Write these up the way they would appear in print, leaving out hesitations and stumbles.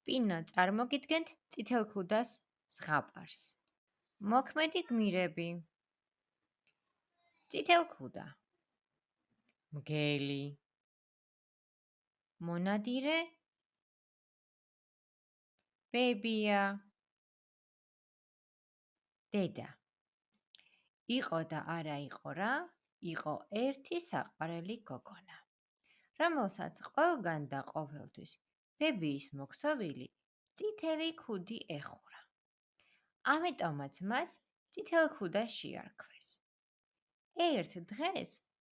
პინო წარმოგიდგენთ წითელქუდას ზღაპარს. მოქმედი გმირები: წითელქუდა, მგელი, მონადირე, ბებია, დედა. იყო და არა იყო რა, იყო ერთი საყვარელი გოგონა, რომელსაც ყველგან და ყოველთვის ბებიის მოქსოვილი წითელი ქუდი ეხურა. ამიტომაც მას წითელქუდა შეარქვეს. ერთ დღეს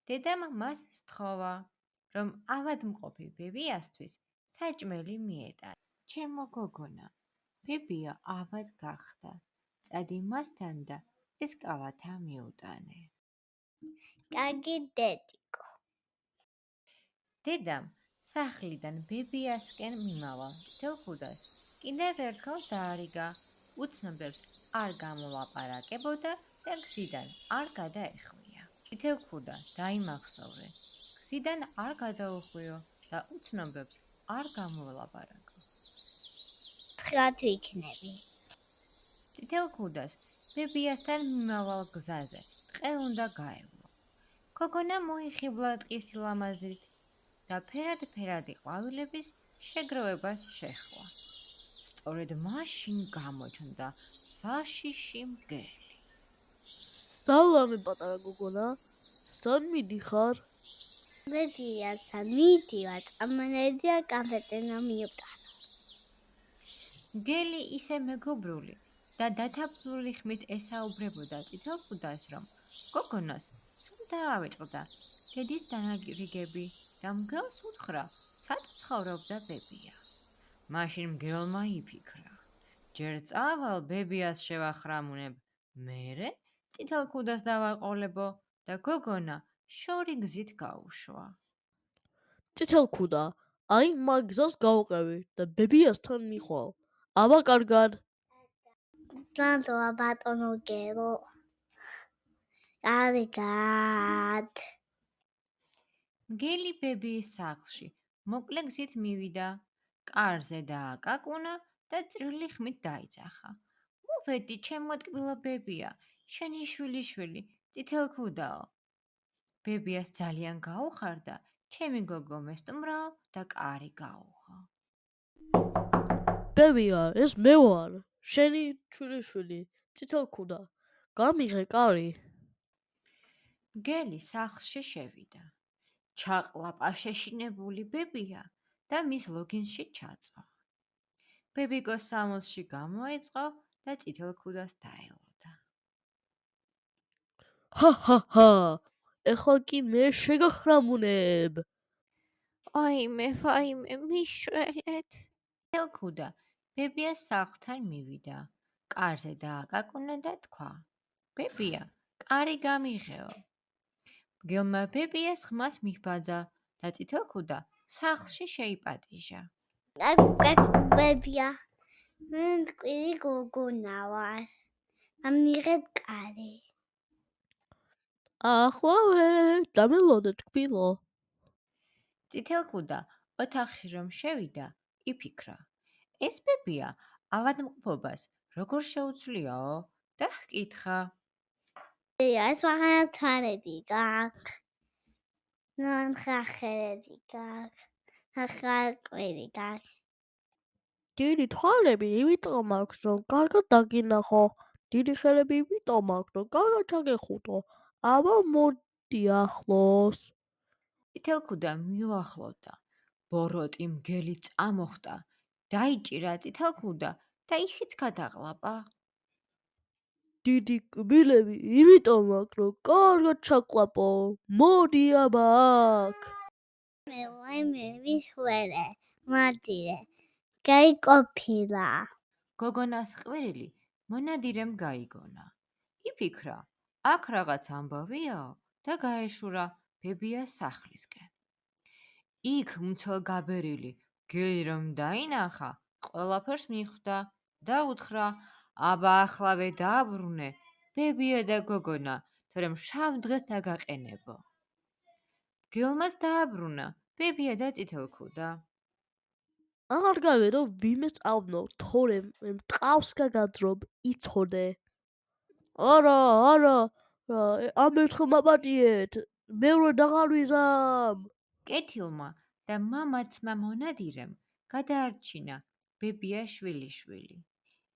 დედამ მას სთხოვა, რომ ავადმყოფი ბებიასთვის საჭმელი მიეტანა. ჩემო გოგონა, ბებია ავად გახდა, წადი მასთან და ეს კალათა მიუტანე. კარგი დედიკო. დედამ სახლიდან ბებიასკენ მიმავალ წითელქუდას კიდევ ერთხელ დაარიგა, უცნობებს არ გამოლაპარაკებოდა და გზიდან არ გადაეხვია. წითელქუდა დაიმახსოვრე, გზიდან არ გადაუხვიო და უცნობებს არ გამოლაპარაკო. ცხრად ვიქნები. წითელქუდას ბებიასთან მიმავალ გზაზე ტყე უნდა გაევლო. გოგონა მოიხიბლა ტყის სილამაზით და ფერად-ფერადი ყვავილების შეგროვებას შეხვდა. სწორედ მაშინ გამოჩნდა საშიში მგელი. სალამი პატარა გოგონა, სან მიდიხარ? ბებიასთან მიდივარ, წამონადია კამფეტენა მიუტანო. მგელი ისე მეგობრული და დათაფლული ხმით ესაუბრებოდა წითელქუდას, რომ გოგონას სულ დაავეწყდა დედის დანარიგები და მგელს უთხრა, სად ცხოვრობდა ბებია. მაშინ მგელმა იფიქრა, ჯერ წავალ ბებიას შევახრამუნებ, მერე წითელქუდას დავაყოლებო და გოგონა შორი გზით გაუშვა. წითელქუდა, აი მაგ გზას გავყევი და ბებიასთან მიხვალ. აბა კარგად. ნადოა ბატონო გელო. კარგად. მგელი ბებიის სახლში მოკლე გზით მივიდა, კარზე დააკაკუნა და წვრილი ხმით დაიძახა. მოვედი, ჩემო ტკბილო ბებია, შენი შვილიშვილი, წითელქუდაო. ბებიას ძალიან გაუხარდა, ჩემი გოგო მესტუმრაო და კარი გაუღო. ბებია, ეს მე ვარ, შენი შვილიშვილი, წითელქუდა. გამიღე კარი. მგელი სახლში შევიდა. ჩაყლაპა შეშინებული ბებია და მის ლოგინში ჩაწვა. ბებიკოს სამოსში გამოეწყო და წითელქუდას დაელოდა. ჰა, ეხლა კი მე შეგახრამუნებ. ვაიმე, მიშველეთ. წითელქუდა ბებიას სახლთან მივიდა, კარზე დააკაკუნა და თქვა: ბებია, კარი გამიღეო. მგელმა ბებიას ხმას მიბაძა და წითელქუდა სახლში შეიპატიჟა. ბებია, მე ტყვილი გოგონა ვარ. ამიღეთ კარი. ახლავე, დამელოდე ტკბილო. წითელქუდა ოთახში რომ შევიდა, იფიქრა: ეს ბებია ავადმყოფობას როგორ შეუცვლიაო და ჰკითხა: ეს ვაღანა თვალები გაქვს. ნახახები გაქვს. ნახარკველი გაქვს. დიდი თვალები იმიტომ აქვს, რომ კარგად დაგინახო. დიდი ხელები იმიტომ აქვს, რომ კარგად ჩაგეხუტო. აბა მოდი ახლოს. წითელქუდა მიუახლოვდა. ბოროტი მგელი წამოხტა, დაიჭირა წითელქუდა და ისიც გადაღლაპა. დიდი კბილები იმიტომ აქვს, რომ კარგად ჩაკლაპო. მოდი აბა აქ. ვაიმე, ვისვლერე, მარტირე. გაიკოფილა. გოგონას ყვირილი მონადირემ გაიგონა. იფიქრა, აქ რაღაც ამბავიაო და გაეშურა ბებიას სახლისკენ. იქ მცელგაბერილი მგელი რომ დაინახა, ყველაფერს მიხვდა და უთხრა: აბა ახლავე დააბრუნე ბებია და გოგონა, თორემ შავ დღეს დაგაყენებო. მგელმაც დააბრუნა ბებია და წითელქუდა. აღარ გავე რომ ვინმე სწავლნო, თორემ მტყავს გაგაძრობ, იცოდე. არა, ამ ერთხელ მაპატიეთ, მეორედ აღარ ვიზამ. კეთილმა და მამაცმა მონადირემ გადაარჩინა ბებია შვილიშვილი.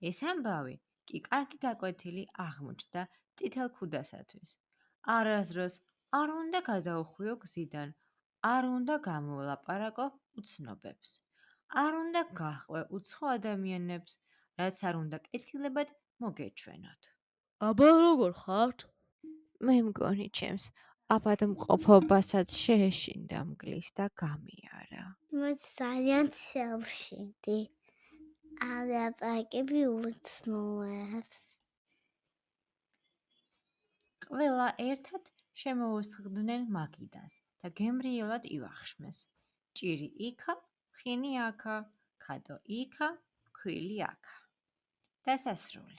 ეს ამბავი კი კარგი გაკვეთილი აღმოჩნდა წითელ ქუდასათვის. არასდროს არ უნდა გადაუხვიო გზიდან, არ უნდა გამოვლაპარაკო უცნობებს, არ უნდა გაჰყვე უცხო ადამიანებს, რაც არ უნდა კეთილებად მოგეჩვენოთ. აბა როგორ ხართ? მე მგონი ჩემს ავადმყოფობასაც შეეშინდა მგლის და გამიარა. მოც ძალიან შევშინდი. ალაპარაკები უცნობებს. ყველა ერთად შემოუსხდნენ მაგიდას და გემრიელად ივახშმეს. ჭირი იქა, ხინი აქა, ქადო იქა, ქვილი აქა. დასასრული.